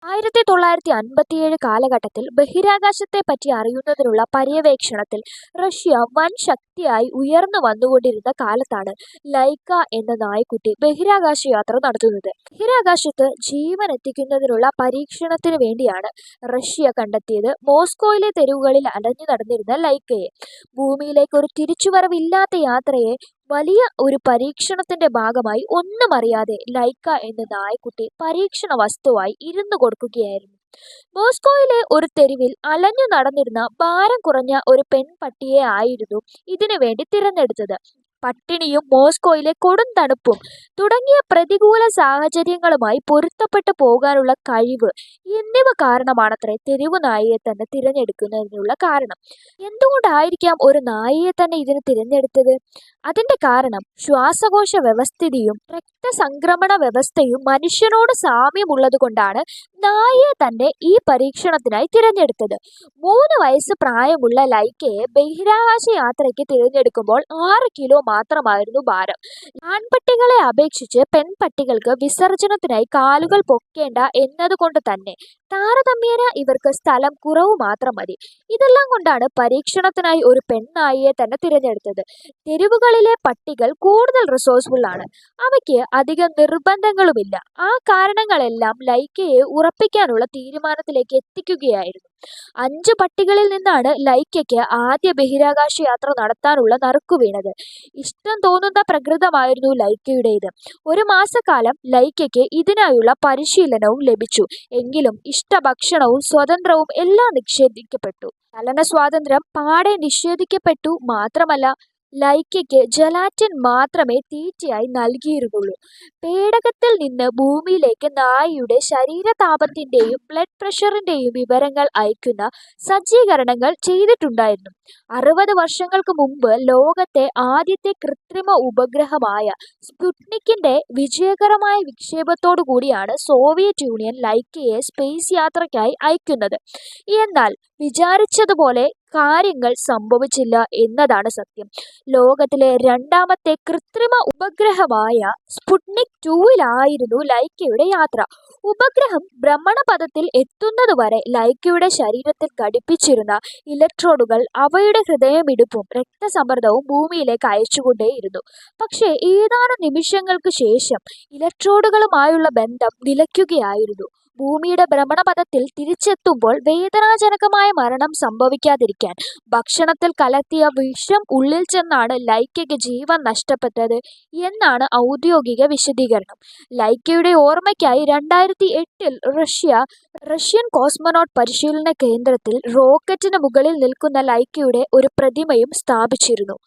1957 കാലഘട്ടത്തിൽ ബഹിരാകാശത്തെപ്പറ്റി അറിയുന്നതിനുള്ള പര്യവേക്ഷണത്തിൽ റഷ്യ വൻ ശക്തിയായി ഉയർന്നു വന്നുകൊണ്ടിരുന്ന കാലത്താണ് ലൈക്ക എന്ന നായ്ക്കുട്ടി ബഹിരാകാശയാത്ര നടത്തുന്നത്. ബഹിരാകാശത്ത് ജീവനെത്തിക്കുന്നതിനുള്ള പരീക്ഷണത്തിന് വേണ്ടിയാണ് റഷ്യ കണ്ടെത്തിയത് മോസ്കോയിലെ തെരുവുകളിൽ അലഞ്ഞു നടന്നിരുന്ന ലൈക്കയെ. ഭൂമിയിലേക്ക് ഒരു തിരിച്ചുവരവില്ലാത്ത യാത്രയെ വലിയ ഒരു പരീക്ഷണത്തിന്റെ ഭാഗമായി ഒന്നുമറിയാതെ ലൈക്ക എന്ന നായ്ക്കുട്ടി പരീക്ഷണ വസ്തുവായി ഇരുന്നു കൊടുക്കുകയായിരുന്നു. മോസ്കോയിലെ ഒരു തെരുവിൽ അലഞ്ഞു നടന്നിരുന്ന ഭാരം കുറഞ്ഞ ഒരു പെൺപട്ടിയെ ആയിരുന്നു ഇതിനു വേണ്ടി തിരഞ്ഞെടുത്തത്. പട്ടിണിയും മോസ്കോയിലെ കൊടും തണുപ്പും തുടങ്ങിയ പ്രതികൂല സാഹചര്യങ്ങളുമായി പൊരുത്തപ്പെട്ടു പോകാനുള്ള കഴിവ് എന്നിവ കാരണമാണത്രേ തെരുവു നായയെ തന്നെ തിരഞ്ഞെടുക്കുന്നതിനുള്ള കാരണം. എന്തുകൊണ്ടായിരിക്കാം ഒരു നായയെ തന്നെ ഇതിന് തിരഞ്ഞെടുത്തത്? അതിന്റെ കാരണം ശ്വാസകോശ വ്യവസ്ഥിതിയും രക്തസംക്രമണ വ്യവസ്ഥയും മനുഷ്യനോട് സാമ്യമുള്ളതുകൊണ്ടാണ് നായയെ തന്നെ ഈ പരീക്ഷണത്തിനായി തിരഞ്ഞെടുത്തത്. 3 വയസ്സ് പ്രായമുള്ള ലൈക്കയെ ബഹിരാകാശ യാത്രയ്ക്ക് തിരഞ്ഞെടുക്കുമ്പോൾ 6 കിലോ മാത്രമായിരുന്നു ഭാരം. ആൺപട്ടികളെ അപേക്ഷിച്ച് പെൺപട്ടികൾക്ക് വിസർജനത്തിനായി കാലുകൾ പൊക്കേണ്ട എന്നതുകൊണ്ട് തന്നെ താരതമ്യേന ഇവർക്ക് സ്ഥലം കുറവ് മാത്രം മതി. ഇതെല്ലാം കൊണ്ടാണ് പരീക്ഷണത്തിനായി ഒരു പെൺനായയെ തന്നെ തിരഞ്ഞെടുത്തത്. തെരുവുകളിലെ പട്ടികൾ കൂടുതൽ റിസോഴ്സ്ഫുൾ ആണ്. അവയ്ക്ക് അധികം നിർബന്ധങ്ങളുമില്ല. ആ കാരണങ്ങളെല്ലാം ലൈക്കയെ ഉറപ്പിക്കാനുള്ള തീരുമാനത്തിലേക്ക് എത്തിക്കുകയായിരുന്നു. 5 പട്ടികളിൽ നിന്നാണ് ലൈക്കയ്ക്ക് ആദ്യ ബഹിരാകാശ യാത്ര നടത്താനുള്ള നറുക്കു വീണത്. ഇഷ്ടം തോന്നുന്ന പ്രകൃതമായിരുന്നു ലൈക്കയുടേത്. 1 മാസക്കാലം ലൈക്കയ്ക്ക് ഇതിനായുള്ള പരിശീലനവും ലഭിച്ചു. എങ്കിലും ഇഷ്ടഭക്ഷണവും സ്വതന്ത്രവും എല്ലാം നിഷേധിക്കപ്പെട്ടു. ചലന സ്വാതന്ത്ര്യം പാടെ നിഷേധിക്കപ്പെട്ടു. മാത്രമല്ല ലൈക്കയ്ക്ക് ജലാറ്റിൻ മാത്രമേ തീറ്റയായി നൽകിയിരുന്നുള്ളൂ. പേടകത്തിൽ നിന്ന് ഭൂമിയിലേക്ക് നായയുടെ ശരീരതാപത്തിന്റെയും ബ്ലഡ് പ്രഷറിന്റെയും വിവരങ്ങൾ അയക്കുന്ന സജ്ജീകരണങ്ങൾ ചെയ്തിട്ടുണ്ടായിരുന്നു. 60 വർഷങ്ങൾക്ക് മുമ്പ് ലോകത്തെ ആദ്യത്തെ കൃത്രിമ ഉപഗ്രഹമായ സ്പുട്നിക്കിന്റെ വിജയകരമായ വിക്ഷേപത്തോടു കൂടിയാണ് സോവിയറ്റ് യൂണിയൻ ലൈക്കയെ സ്പേസ് യാത്രയ്ക്കായി അയക്കുന്നത്. എന്നാൽ വിചാരിച്ചതുപോലെ കാര്യങ്ങൾ സംഭവിച്ചില്ല എന്നതാണ് സത്യം. ലോകത്തിലെ 2ാമത്തെ കൃത്രിമ ഉപഗ്രഹമായ സ്പുട്നിക് 2-ലായിരുന്നു ലൈക്കയുടെ യാത്ര. ഉപഗ്രഹം ഭ്രമണപഥത്തിൽ എത്തുന്നതുവരെ ലൈക്കയുടെ ശരീരത്തിൽ ഘടിപ്പിച്ചിരുന്ന ഇലക്ട്രോഡുകൾ അവയുടെ ഹൃദയമിടിപ്പും രക്തസമ്മർദ്ദവും ഭൂമിയിലേക്ക് അയച്ചുകൊണ്ടേയിരുന്നു. പക്ഷേ ഏതാനും നിമിഷങ്ങൾക്ക് ശേഷം ഇലക്ട്രോഡുകളുമായുള്ള ബന്ധം നിലയ്ക്കുകയായിരുന്നു. ഭൂമിയുടെ ഭ്രമണപഥത്തിൽ തിരിച്ചെത്തുമ്പോൾ വേദനാജനകമായ മരണം സംഭവിക്കാതിരിക്കാൻ ഭക്ഷണത്തിൽ കലർത്തിയ വിഷം ഉള്ളിൽ ചെന്നാണ് ലൈക്കയ്ക്ക് ജീവൻ നഷ്ടപ്പെട്ടത് എന്നാണ് ഔദ്യോഗിക വിശദീകരണം. ലൈക്കയുടെ ഓർമ്മയ്ക്കായി 2008-ൽ റഷ്യൻ കോസ്മോനോട്ട് പരിശീലന കേന്ദ്രത്തിൽ റോക്കറ്റിന് മുകളിൽ നിൽക്കുന്ന ലൈക്കയുടെ ഒരു പ്രതിമയും സ്ഥാപിച്ചിരുന്നു.